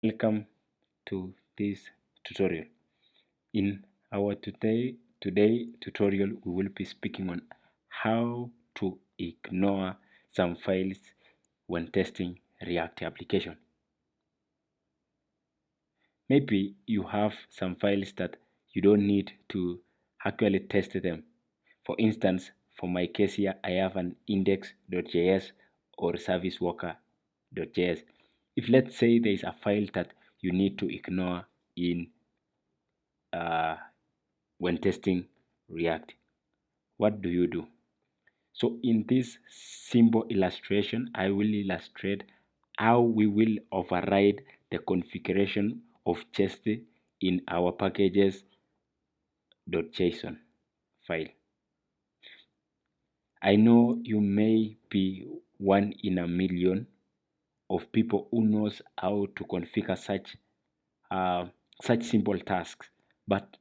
Welcome to this tutorial. In our today tutorial, we will be speaking on how to ignore some files when testing React application. Maybe you have some files that you don't need to actually test them. For instance, for my case here, I have an index.js or service worker.js. If let's say there is a file that you need to ignore in uh, when testing React, what do you do? So in this simple illustration, I will illustrate how we will override the configuration of jest in our packages.json file. I know you may be one in a million of people who knows how to configure such simple tasks, but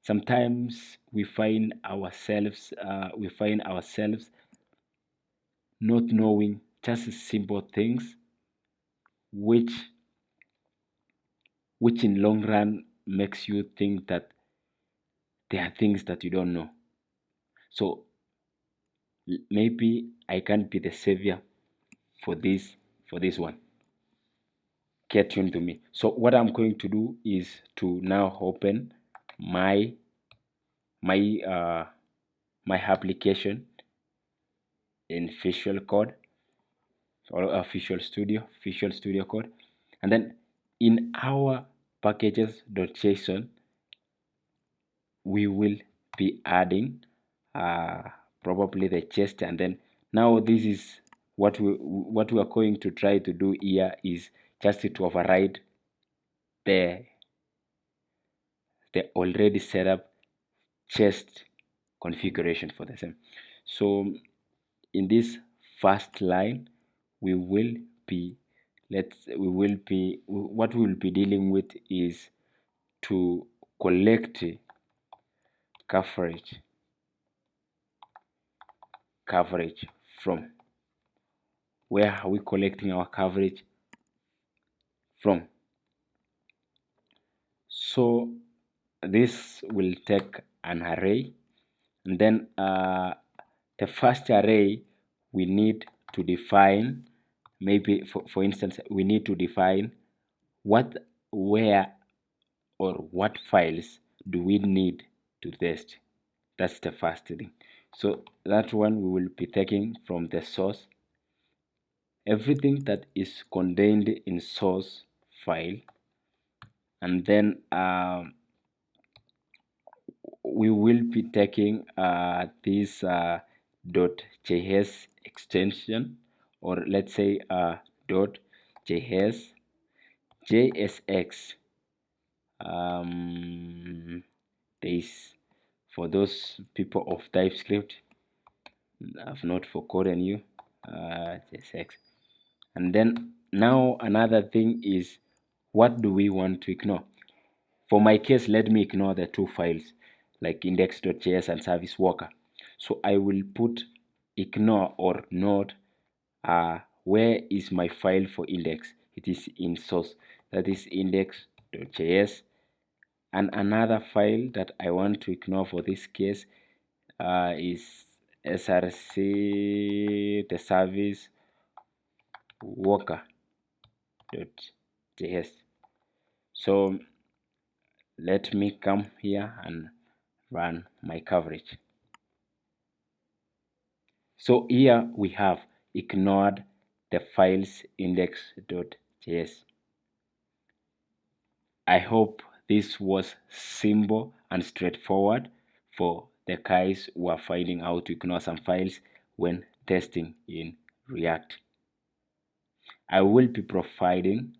sometimes we find ourselves not knowing just simple things, which in long run makes you think that there are things that you don't know. So maybe I can be the savior for this one. Get tuned to me. So what I'm going to do is to now open my my uh, my application in Visual Code or Visual Studio Code, and then in our packages.json we will be adding probably the jest, and then now this is what we are going to try to do here is just to override the already set up jest configuration for the same. So in this first line we will be what we will be dealing with is to collect coverage from. Where are we collecting our coverage from? So this will take an array, and then the first array we need to define, maybe for instance we need to define where or what files do we need to test. That's the first thing. So that one we will be taking from the source. Everything that is contained in source file, and then we will be taking this .js extension, or let's say .js JSX. This for those people of TypeScript, I've not forgotten you. JSX. And then now another thing is, what do we want to ignore? For my case, let me ignore the two files like index.js and service worker. So I will put ignore or node where is my file for index. It is in source, that is index.js. And another file that I want to ignore for this case is src the service worker.js. So let me come here and run my coverage. So here we have ignored the files index.js. I hope this was simple and straightforward for the guys who are finding out to ignore some files when testing in React. I will be providing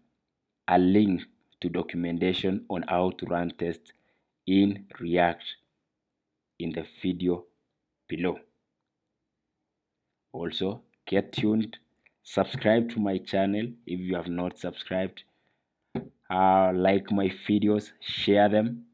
a link to documentation on how to run tests in React in the video below. Also, get tuned, subscribe to my channel if you have not subscribed, like my videos, share them,